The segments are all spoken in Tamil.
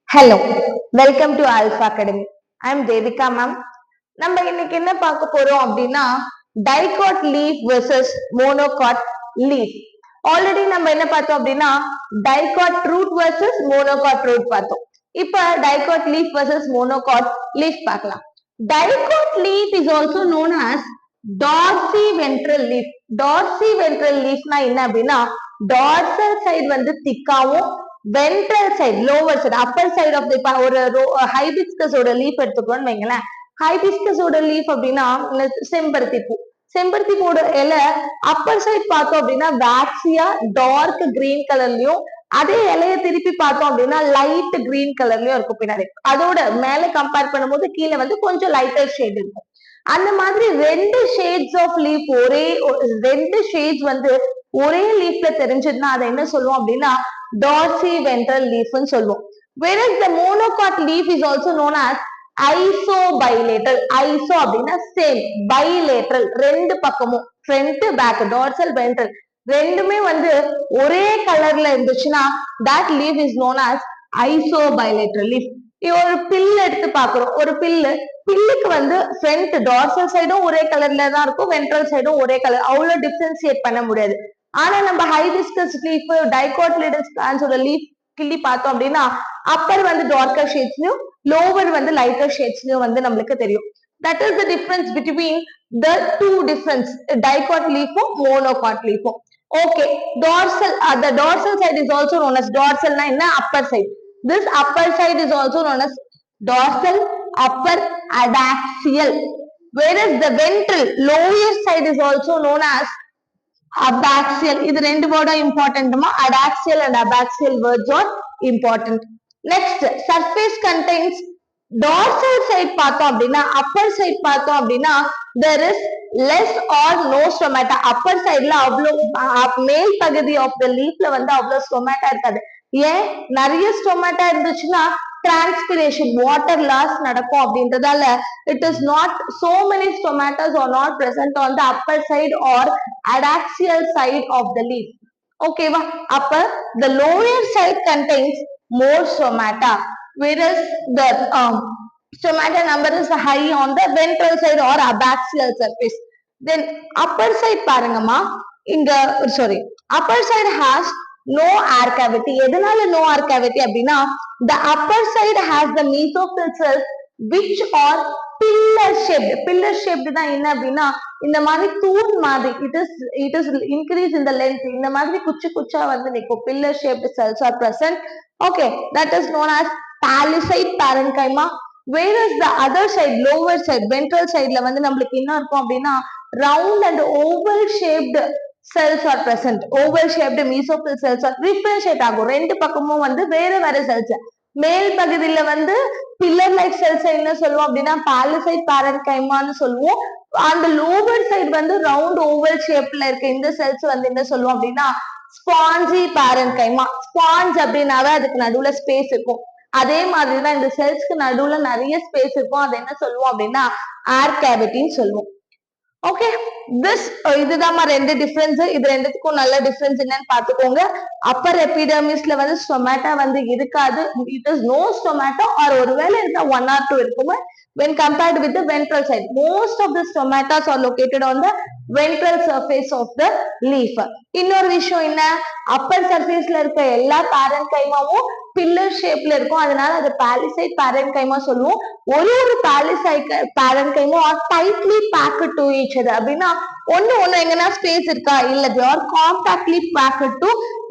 Hello, welcome to alpha academy. I am Devika ma'am. நம்ம இன்னைக்கு என்ன பார்க்க போறோம் அப்படின்னா dicot leaf versus monocot leaf. Already நம்ம என்ன பார்த்தோம் அப்படின்னா dicot root versus monocot root பார்த்தோம். இப்ப dicot leaf versus monocot leaf பார்க்கலாம். Dicot leaf is also known as dorsiventral leaf. dorsiventral leafனா என்ன அப்படின்னா dorsal side வந்து திக்காவும் ventral side lower side upper side of the ஒரு ஹைபிஸ்கஸோட லீஃப் எடுத்துக்கோன்னு வைங்களேன். ஹைபிஸ்கஸோட லீஃப் அப்படின்னா செம்பருத்தி பூ. செம்பருத்தி பூவோட இலை அப்பர் சைடு பார்த்தோம் அப்படின்னா வேக்சியா டார்க் கிரீன் கலர்லயும், அதே இலைய திருப்பி பார்த்தோம் அப்படின்னா லைட் கிரீன் கலர்லயும் இருக்கும் பின்னாடி. அதோட மேல கம்பேர் பண்ணும்போது கீழே வந்து கொஞ்சம் லைட்டர் ஷேட் இருக்கும். அந்த மாதிரி ரெண்டு ஷேட்ஸ் ஆஃப் லீஃப் ரெண்டு ஷேட்ஸ் வந்து ஒரே லீஃப்ல தெரிஞ்சதுன்னா அதை என்ன சொல்லுவோம் அப்படின்னா dorsiventral leaf ன்னு சொல்லுவோம். whereas the monocot leaf is also known as isobilateral. iso அப்படின்னா சேம், bilateral ரெண்டு பக்கமும் ஃப்ரண்ட் பேக் dorsal ventral ரெண்டுமே வந்து ஒரே கலர்ல இருந்துச்சுன்னா that leaf is known as isobilateral leaf. ஒரு பில் எடுத்து பாக்குறோம். ஒரு பில்லுக்கு வந்து ஃப்ரண்ட் டார்சல் சைடும் ஒரே கலர்ல தான் இருக்கும், வென்ட்ரல் சைடும் ஒரே கலர், அவ்வளவு டிஃபரன்சியேட் பண்ண முடியாது. ஆனா நம்ம ஹைபிஸ்கஸ் லீஃப் டைகோட்டிலிடஸ் பிளான்ஸோட லீஃப் கிள்ளி பார்த்தோம் அப்படின்னா அப்பர் வந்து டார்க்கர் ஷேட்ஸ்லயும் லோவர் வந்து லைட்டர் ஷேட்ஸ்லயும் வந்து நம்மளுக்கு தெரியும். That is the difference between the two difference dicot லீஃபும் மோனோகாட் லீஃபும். Okay, dorsal the dorsal side is also known as dorsal னா என்ன upper side. This upper side is also known as dorsal upper adaxial, whereas the ventral lower side is also known as abaxial. இது ரெண்டு வேர்டும் இம்பார்ட்டன்ட்மா. adaxial and abaxial words are important. Next, surface contains dorsal side பார்த்தோம் அப்படின்னா upper side பார்த்தோம் அப்படின்னா there is less or no stomata. upper sideல அவ்வளவு மேல் பகுதி of the leafல வந்து அவ்வளவு ஸ்டொமேட்டா இருக்காது. ஏன்? நிறைய ஸ்டொமேட்டா இருந்துச்சுன்னா டிரான்ஸ்பிரேஷன் வாட்டர் லாஸ் நடக்கும் அப்படின்றதால it is not so many stomatas are not present on the upper side or adaxial side of the leaf. Okay va? Upper the lower side contains more stomata, whereas the stomata number is high on the ventral side or abaxial surface. Then upper side பாருங்கம்மா, இங்க upper side has no air cavity. எதனால no air cavity அப்படின்னா the upper side has the mesophyll cells which are pillar shaped. pillar shaped தான் என்ன அப்படின்னா இந்த மாதிரி தூண் மாதிரி it is increase in the length. இந்த மாதிரி குச்சி குச்சா வந்து நிற்கும். pillar shaped cells are present. Okay, that is known as palisade parenchyma. whereas the other side lower side ventral sideல வந்து நம்மளுக்கு என்ன இருக்கும் அப்படின்னா round and oval shaped cells are present. oval shaped mesophyll cells are differentiate ஆகும். ரெண்டு பக்கமும் வந்து வேற வேற செல்ஸ். மேல் பகுதியில வந்து பில்லர் லைக் செல்ஸ் என்ன சொல்லுவோம் அப்படின்னா பாலிசைட் பாரன்கைமான்னு சொல்லுவோம். அந்த லோவர் சைடு வந்து ரவுண்ட் ஓவல் ஷேப்ல இருக்க இந்த செல்ஸ் வந்து என்ன சொல்லுவோம் அப்படின்னா ஸ்பாஞ்சி பாரன்கைமா. ஸ்பாஞ்ச் அப்படின்னாவே அதுக்கு நடுவுல ஸ்பேஸ் இருக்கும். அதே மாதிரிதான் இந்த செல்ஸ்க்கு நடுவுல நிறைய ஸ்பேஸ் இருக்கும். அது என்ன சொல்லுவோம் அப்படின்னா ஏர் கேவிட்டின்னு சொல்லுவோம். ஓகே, இதுதான் ரெண்டு டிஃபரன்ஸ். இது ரெண்டுத்துக்கும் நல்ல டிஃபரன்ஸ் என்னன்னு பாத்துக்கோங்க. அப்பர் எபிடர்மிஸ்ல வந்து ஸ்டொமேட்டா வந்து இருக்காது. It is no stomata or ஒருவேளை இருந்தா 1 or 2 இருக்குமா. when compared with the ventral side, most of the stomatas are located on the ventral surface of the leaf. இன்னொரு விஷயம் என்ன, அப்பர் சர்ஃபேஸ்ல இருக்க எல்லா பாரன்கைமாவும் பில்லர் ஷேப்ல இருக்கும். அதனால அது பாலிசைட் பாரன்கைமா சொல்லுவோம். ஒரு palisade parenchyma are tightly packed to each other. அப்படின்னா ஒண்ணு எங்கன்னா ஸ்பேஸ் இருக்கா? இல்ல, they are compactly packed to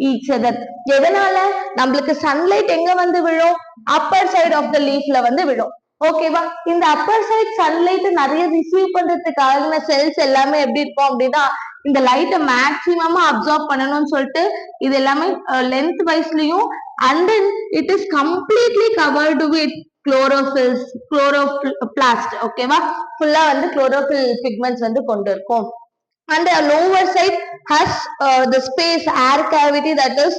each other. எதனால? நம்மளுக்கு சன்லைட் எங்க வந்து விழும்? அப்பர் சைடு ஆஃப் த லீஃப்ல வந்து விழும். ஓகேவா? இந்த அப்பர் சைட் சன்லைட் நிறைய ரிசீவ் பண்றதுக்காக செல்ஸ் எல்லாமே எப்படி இருக்கும் அப்படின்னா இந்த லைட்டை மேக்சிமமா அப்சார்ப் பண்ணணும்னு சொல்லிட்டு இது எல்லாமே length வைஸ்லயும் and then it is completely covered with chlorophylls, chloroplast. ஓகேவா? ஃபுல்லா வந்து chlorophyll pigments வந்து கொண்டு இருக்கும். and the lower side has the space air cavity, that is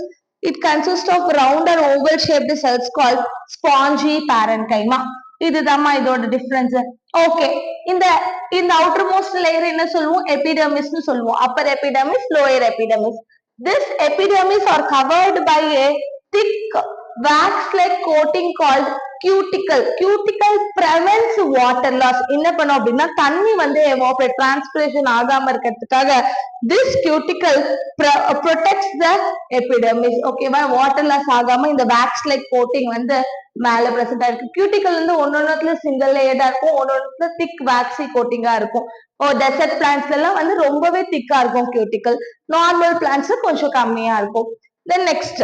it consists of round or oval shaped cells called spongy parenchyma. இதுதாம்மா இதோட டிஃபரன்ஸ். ஓகே, இந்த அவுட்டர் மோஸ்ட் லேயர் என்ன சொல்லுவோம்? எபிடர்மிஸ்னு சொல்லுவோம். Upper epidermis, lower epidermis. this epidermis are covered by a thick wax-like coating called cuticle. Cuticle prevents water loss. என்ன பண்ணும் அப்படின்னா தண்ணி வந்து evaporate transpiration ஆகாம இருக்கிறதுக்காக this cuticle protects the epidermis. ஓகேவா, வாட்டர் லாஸ் ஆகாம இந்த wax-like coating வந்து மேல பிரசன்ட் ஆயிருக்கு. கியூட்டிக்கல் வந்து ஒன்னொன்னுல சிங்கிள் லேயர்டா இருக்கும், ஒன்னொன்னுல திக் waxy கோட்டிங்கா இருக்கும். டெசர்ட் பிளான்ட்ஸ்ல எல்லாம் வந்து ரொம்பவே திக்கா இருக்கும் கியூட்டிக்கல், நார்மல் பிளான்ட்ஸ்ல கொஞ்சம் கம்மியா இருக்கும். தென் நெக்ஸ்ட்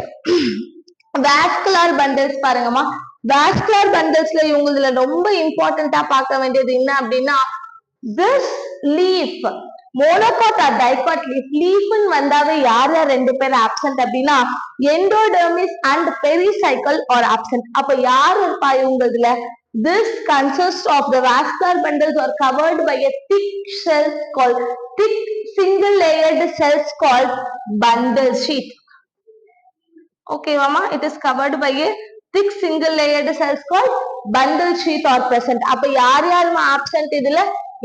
வாஸ்குலர் பண்டில்ஸ் பாருங்கம்மா. வாஸ்குலர் பண்டில்ஸ்ல இவங்களதுல ரொம்ப இம்பார்ட்டன்டா பார்க்க வேண்டியது என்ன அப்படின்னா this leaf monocot or dicot leaf. லீஃப்னு வந்தாவே யார் யார் ரெண்டு பேர் ஆப்சென்ட் அப்படின்னா endodermis and pericycle are absent. அப்ப யார் இருப்பா இவங்களதுல? this consists of the vascular bundles are covered by a thick cells called thick single layered cells called bundle sheet. Okay mama, it is covered by a thick single layered cells called bundle sheet are present. அப்ப யார் யாருமா ஆப்சென்ட் இதுல?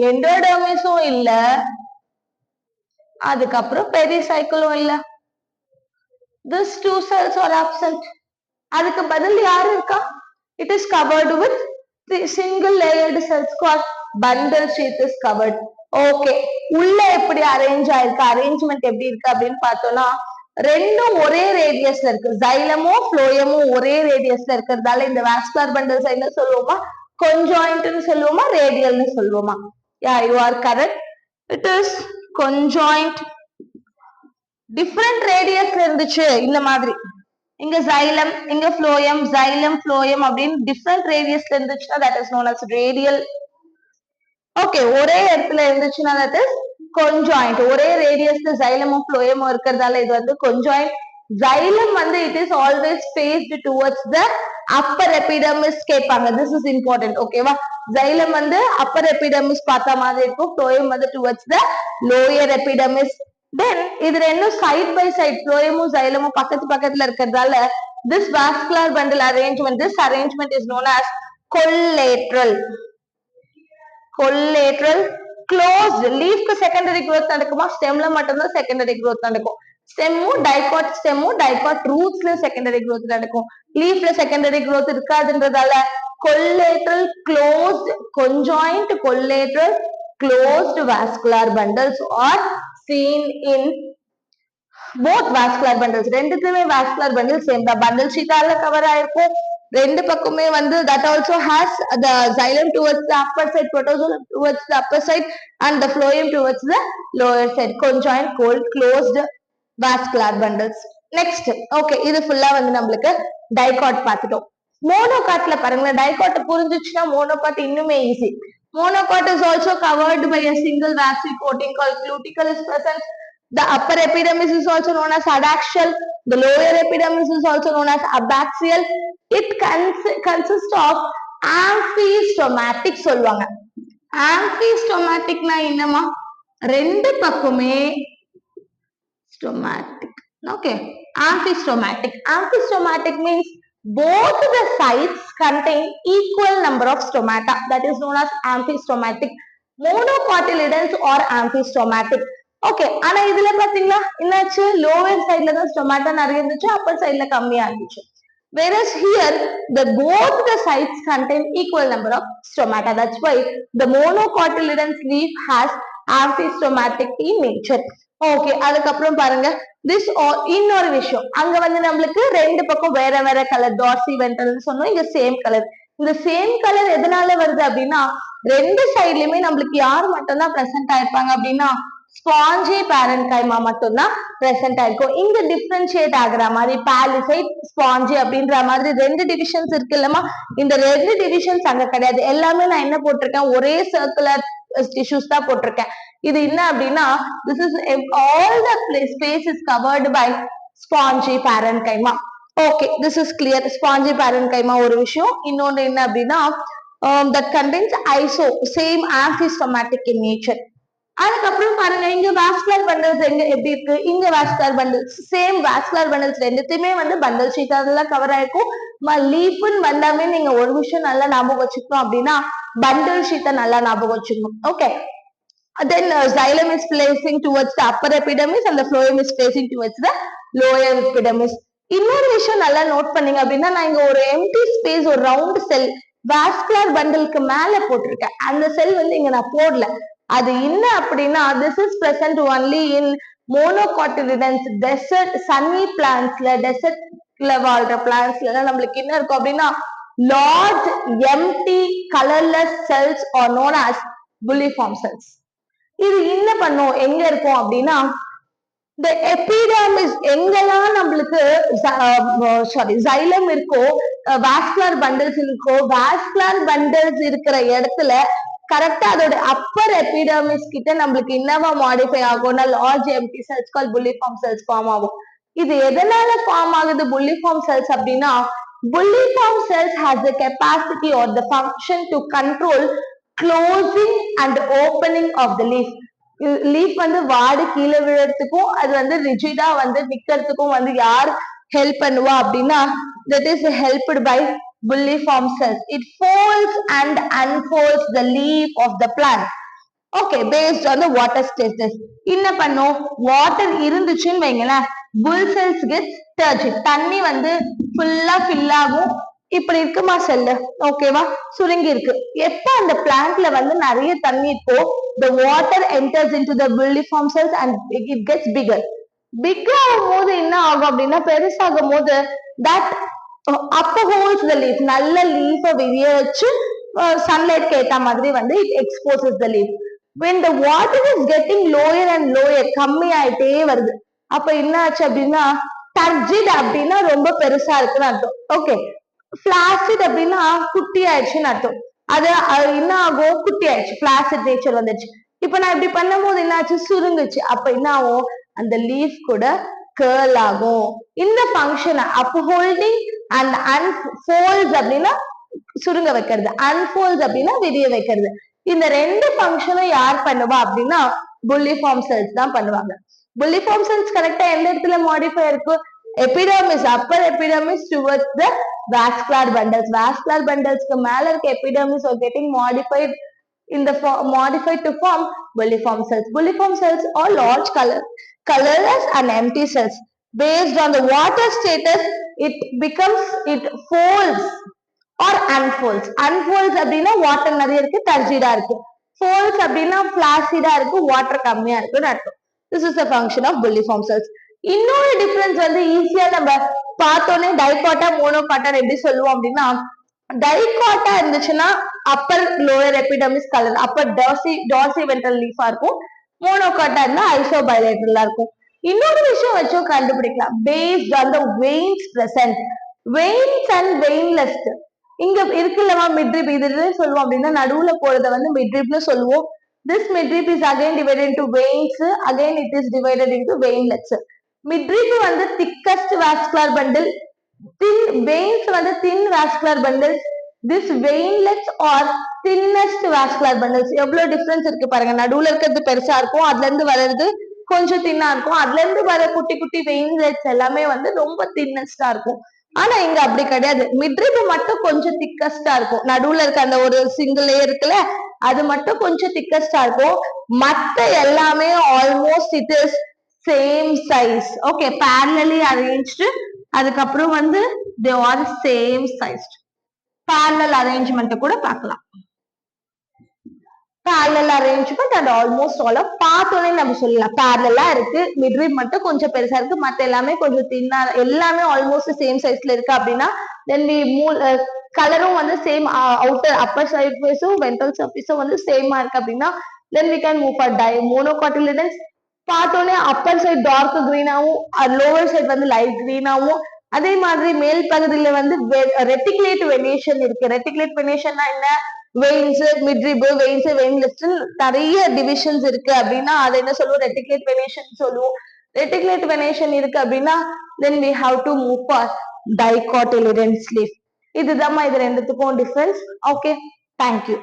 எண்டோடெர்மிஸும் இல்ல, அதுக்கப்புறம் பெரிசைக்கிளும் இல்ல. this two cells are absent. அதுக்கு பதில் யார் இருக்கா? it is covered with the single layered cells called bundle sheet is covered. Okay, உள்ள எப்படி அரேஞ்ச் ஆயிருக்கு, அரேஞ்ச்மெண்ட் எப்படி இருக்கு அப்படின்னு பார்த்தோம்னா ரெண்டும் ஒரே ரேடியஸ்ல இருக்கு. ஜைலமும் ஃப்ளோயமும் ஒரே ரேடியஸ்ல இருக்கிறதால இந்த வாஸ்குலர் பண்டல்ஸ் என்ன சொல்லுவோமா? conjointன்னு சொல்லுவோமா, ரேடியல்னு சொல்லுவோமா? yeah, you are correct, it is conjoint. Different ரேடியஸ்ல இருந்துச்சு இந்த மாதிரி, இங்க ஜைலம் இங்க ஃப்ளோயம், ஜைலம் ஃப்ளோயம் அப்படின்னு டிஃபரண்ட் ரேடியஸ்ல இருந்துச்சுன்னா that is known as radial. ஓகே, ஒரே இடத்துல இருந்துச்சுன்னா that is conjoint. ஒரே ரேடியஸ்ல ஜைலமும் ஃப்ளோயமும் இருக்கிறதால இது வந்து conjoint. ஜைலம் வந்து it is always faced towards the upper epidermis கேட்பாங்க. this is important. ஓகேவா, ஜைலம் வந்து upper epidermis பார்த்த மாதிரி இருக்கும், ஃப்ளோயம் வந்து towards the lower epidermis. then இது ரெண்டும் சைட் பை சைட், ஃப்ளோயமும் ஜைலமும் பக்கத்து பக்கத்துல இருக்கிறதால this vascular bundle arrangement, this arrangement is known as collateral. collateral closed. லீஃப்க்கு செகண்டரி growth நடக்குமா? ஸ்டெம்ல மட்டும்தான் செகண்டரி growth நடக்கும். ஸ்டெம்மும் டைகாட் ரூட்ஸ்ல செகண்டரி growth நடக்கும். லீஃப்ல செகண்டரி growth இருக்காதுன்றதால collateral closed, conjoint collateral closed vascular bundles are seen in both vascular bundles. ரெண்டுத்துமே vascular bundles same தான். bundle sheet ஆல கவர் ஆயிருக்கும். ரெண்டு பக்கமே வந்து that also has the xylem towards the upper side, protozoa towards the upper side and the phloem towards the lower side. conjoint closed vascular bundles. next okay, இது ஃபுல்லா வந்து நம்மளுக்கு டைகாட் பார்த்துட்டோம். மோனோகாட்ல பாருங்க, டைகாட் புரிஞ்சிச்சுன்னா மோனோகாட் இன்னுமே easy. Monocot is also covered by a single waxy coating called cuticle is present. The upper epidermis is also known as adaxial. The lower epidermis is also known as abaxial. It consists of amphistomatic சொல்லுவாங்க. amphistomaticனா என்னமா? ரெண்டு பக்கமே stomatic. okay, amphistomatic. amphistomatic means both the sides contain equal number of stomata. that is known as amphistomatic. monocotyledons or amphistomatic. Okay, ஆனா இதுல பாத்தீங்களா என்னாச்சு? லோவர் சைட்ல தான் ஸ்டொமாட்டா நிறைய இருந்துச்சு, அப்பர் சைட்ல கம்மியா இருந்துச்சு. whereas here the both the sides contain equal number of stomata. that's why the monocotyledons leaf has amphistomatic in nature. Okay, அதுக்கப்புறம் பாருங்க this இன்னொரு விஷயம், அங்க வந்து நம்மளுக்கு ரெண்டு பக்கம் வேற வேற கலர் டார்சி வென்ட்ரல் சொன்னோம், இங்க சேம் கலர். இந்த சேம் கலர் எதனால வருது அப்படின்னா ரெண்டு சைட்லயுமே நம்மளுக்கு யார் மட்டும்தான் பிரசன்ட் ஆயிருப்பாங்க அப்படின்னா ஸ்பாஞ்சி பேரன்கைமா மட்டும்தான் பிரசன்ட் ஆயிருக்கும். இங்க டிஃபரன்ஷியேட் ஆகுற மாதிரி பாலிசைட் ஸ்பாஞ்சி அப்படின்ற மாதிரி ரெண்டு டிவிஷன்ஸ் இருக்கு இல்லமா, இந்த ரெண்டு டிவிஷன்ஸ் அங்க கிடையாது. எல்லாமே நான் என்ன போட்டிருக்கேன், ஒரே சர்க்குலர் டிஷ்யூஸ் தான் போட்டிருக்கேன். இது என்ன அப்படின்னா this is all the space is covered by spongy parenchyma. okay, this is clear. spongy parenchyma ஒரு விஷயம். இன்னொன்னு என்ன அப்படின்னா that contains iso same amphistomatic in nature. அதுக்கப்புறம் பாருங்க இங்க வாஸ்குலர் பண்டல்ஸ் எங்க எப்படி இருக்கு, இங்க vascular bundles same vascular bundles ரெண்டுத்தையுமே வந்து பண்டல் ஷீட் அதெல்லாம் கவர் ஆயிருக்கும். லீஃப்னு வந்தாமே நீங்க ஒரு விஷயம் நல்லா ஞாபகம் வச்சுக்கணும் அப்படின்னா பண்டல் ஷீட்டை நல்லா ஞாபகம் வச்சுக்கணும். Okay, then xylem is facing towards the upper epidermis and the phloem is facing towards the lower epidermis. இன்னொரு விஷயம் நல்லா நோட் பண்ணீங்க அப்படின்னா, நான் இங்க ஒரு எம்டி ஸ்பேஸ், ஒரு ரவுண்ட் செல் வாஸ்குலர் பண்டலுக்கு மேல போட்டிருக்கேன். அந்த செல் வந்து இங்க நான் போடல. அது என்ன அப்படின்னா, this is present only in monocotyledons, desert sunny plantsல, desertல வாழ்ற பிளான்ட்ஸ்ல நம்மளுக்கு என்ன இருக்கும் அப்படின்னா, large empty colorless cells are known as bulliform cells. இது என்ன பண்ணும், எங்க இருக்கும் அப்படின்னா, the epidermis எங்கெல்லாம் நம்மளுக்கு xylem இருக்கோ, vascular bundles இருக்கோ, vascular bundles இருக்கிற இடத்துல கரெக்டா அதோட அப்பர் எபிடர்மிஸ் கிட்ட நம்மளுக்கு என்னவா மாடிஃபை ஆகும்னா large empty cells call bulliform cells form ஆகும். இது எதனால ஃபார்ம் ஆகுது புல்லிஃபார்ம் செல்ஸ் அப்படின்னா, bulliform cells has the capacity or the function to control closing and opening of the leaf. Leaf வந்து வாடு கீழே விழுறதுக்கும் அது வந்து ரிஜிடா வந்து நிக்கிறதுக்கும் வந்து யார் ஹெல்ப் பண்ணுவா அப்படின்னா, that is helped by bulliform cells. It folds and unfolds the leaf of the plant. Okay, based on the water status. என்ன பண்ணும், வாட்டர் இருந்துச்சுன்னு வைங்களேன், bull cells gets turgid. தண்ணி வந்து ஃபுல்லா ஃபில் ஆகும். இப்படி இருக்குமா செல்லு, ஓகேவா, சுருங்கி இருக்கு. எப்ப அந்த பிளான்ட்ல வந்து நிறைய தண்ணி இருக்கோ, the water enters into the bulliform cells and it gets bigger. Big ஆகும் போது என்ன ஆகும் அப்படின்னா, பெருசாகும் போது that upper holds the leaf, நல்ல லீஃப விரிய வச்சு சன்லைட் ஏத்த மாதிரி வந்து it exposes the leaf. When the water is getting lower and lower, கம்மி ஆயிட்டே வருது, அப்ப என்ன ஆச்சு அப்படின்னா turgid அப்படின்னா ரொம்ப பெருசா இருக்குன்னு அர்த்தம். ஓகே, பிளாசிட் அப்படின்னா குட்டி ஆயிடுச்சுன்னு அர்த்தம். அது என்ன ஆகும், குட்டி ஆயிடுச்சு, பிளாசிட் நேச்சர் வந்துடுச்சு. இப்ப நான் இப்படி பண்ணும் போது என்ன ஆச்சு, சுருங்குச்சு. அப்ப என்ன ஆகும், அந்த லீஃப் கூட கேர்ள் ஆகும். இந்த ஃபங்க்ஷன் அப்ஹோல்டிங் அண்ட் அன்ஃபோல்ட்ஸ் அப்படின்னா சுருங்க வைக்கிறது, அன்ஃபோல்ட்ஸ் அப்படின்னா விரிய வைக்கிறது. இந்த ரெண்டு ஃபங்க்ஷனும் யார் பண்ணுவா அப்படின்னா புல்லிஃபார்ம் செல்ஸ் தான் பண்ணுவாங்க. புல்லிஃபார்ம் செல்ஸ் கரெக்டா எந்த இடத்துல மாடிஃபை இருக்கு, epidermis, upper epidermis towards the vascular bundles. Vascular bundles க்கு மேல இருக்க epidermis are getting modified in the modified to form bulliform cells. Bulliform cells are large colorless and empty cells. Based on the water status, it folds or unfolds. Unfolds அப்படின்னா வாட்டர் நிறைய இருக்கு, டர்ஜிடா இருக்கு. folds அப்படின்னா பிளாசிடா இருக்கு, வாட்டர் கம்மியா இருக்குன்னு அர்த்தம். This is the function of bulliform cells. இன்னொரு டிஃபரன்ஸ் வந்து ஈஸியா நம்ம பார்த்தோன்னே டைகாட்டா மோனோகாட்டா எப்படி சொல்லுவோம் அப்படின்னா, டைகாட்டா இருந்துச்சுன்னா upper lower epidermis colour, upper dorsiventral லீஃபா இருக்கும். மோனோகாட்டா இருந்தா ஐசோபைலேட்டரலா இருக்கும். இன்னொரு விஷயம் வச்சும் கண்டுபிடிக்கலாம், based on the veins present. Veins and veinless இங்க இருக்குல்லவா மிட்ரிப், இது சொல்லுவோம் அப்படின்னா நடுவுல போறத வந்து மிட்ரிப்னு சொல்லுவோம். This midrib is again divided into veins. Again it is divided into veinlets. Midrib வந்து thickest vascular bundle, veins வந்து thin vascular bundles. This veinlets are thinnest vascular bundles. எவ்வளவு டிஃபரன்ஸ் இருக்கு பாருங்க, நடுவுல இருக்கிறது பெருசா இருக்கும், அதுல இருந்து வர்றது கொஞ்சம் தின்னா இருக்கும், அதுல இருந்து வர குட்டி குட்டி வெயின்லெட்ஸ் எல்லாமே வந்து ரொம்ப தின்னஸ்டா இருக்கும். ஆனா இங்க அப்படி கிடையாது, மிட்ரிப் மட்டும் கொஞ்சம் திக்கஸ்டா இருக்கும், நடுவுல இருக்க அந்த ஒரு சிங்கிள் லேயர் இருக்குல்ல அது மட்டும் கொஞ்சம் திக்கஸ்டா இருக்கும், மத்த எல்லாமே almost it is same size. Okay, parallelly arranged, அதுக்கப்புறம் வந்து they are same sized. parallel arrangement கூட பார்க்கலாம். parallel arrangement and almost all of பார்த்தோன்னே நம்ம சொல்லலாம் parallel இருக்கு, midrib மட்டும் கொஞ்சம் பெருசா இருக்கு, மத்த எல்லாமே கொஞ்சம் தின்னா, எல்லாமே ஆல்மோஸ்ட் சேம் சைஸ்ல இருக்கு அப்படின்னா then we கலரும் வந்து சேம், அவுட்டர் அப்பர் சர்ஃபேஸும் வென்ட்ரல் சர்ஃபேஸும் வந்து சேமா இருக்கு அப்படின்னா then we can move for monocotyledons. பார்த்தோன்னே அப்பர் சைட் டார்க் கிரீனாவும் லோவர் சைட் வந்து லைட் கிரீனாவும், அதே மாதிரி மேல் பகுதியில வந்து ரெட்டிகுலேட் வெனேஷன் இருக்கு. ரெட்டிகுலேட் வெனேஷன்னா என்ன, வெயின்ஸ், மிட்ரிப், வெயின்ஸ், வெயின்லெஸ் நிறைய டிவிஷன்ஸ் இருக்கு அப்படின்னா அதை என்ன சொல்லுவோம், ரெட்டிகுலேட் வெனேஷன் சொல்லுவோம். ரெட்டிகுலேட் வெனேஷன் இருக்கு அப்படின்னா then we have to move for dicotyledons leaf. இதுதான் இது ரெண்டுத்துக்கும் டிஃபரன்ஸ். Okay, thank you.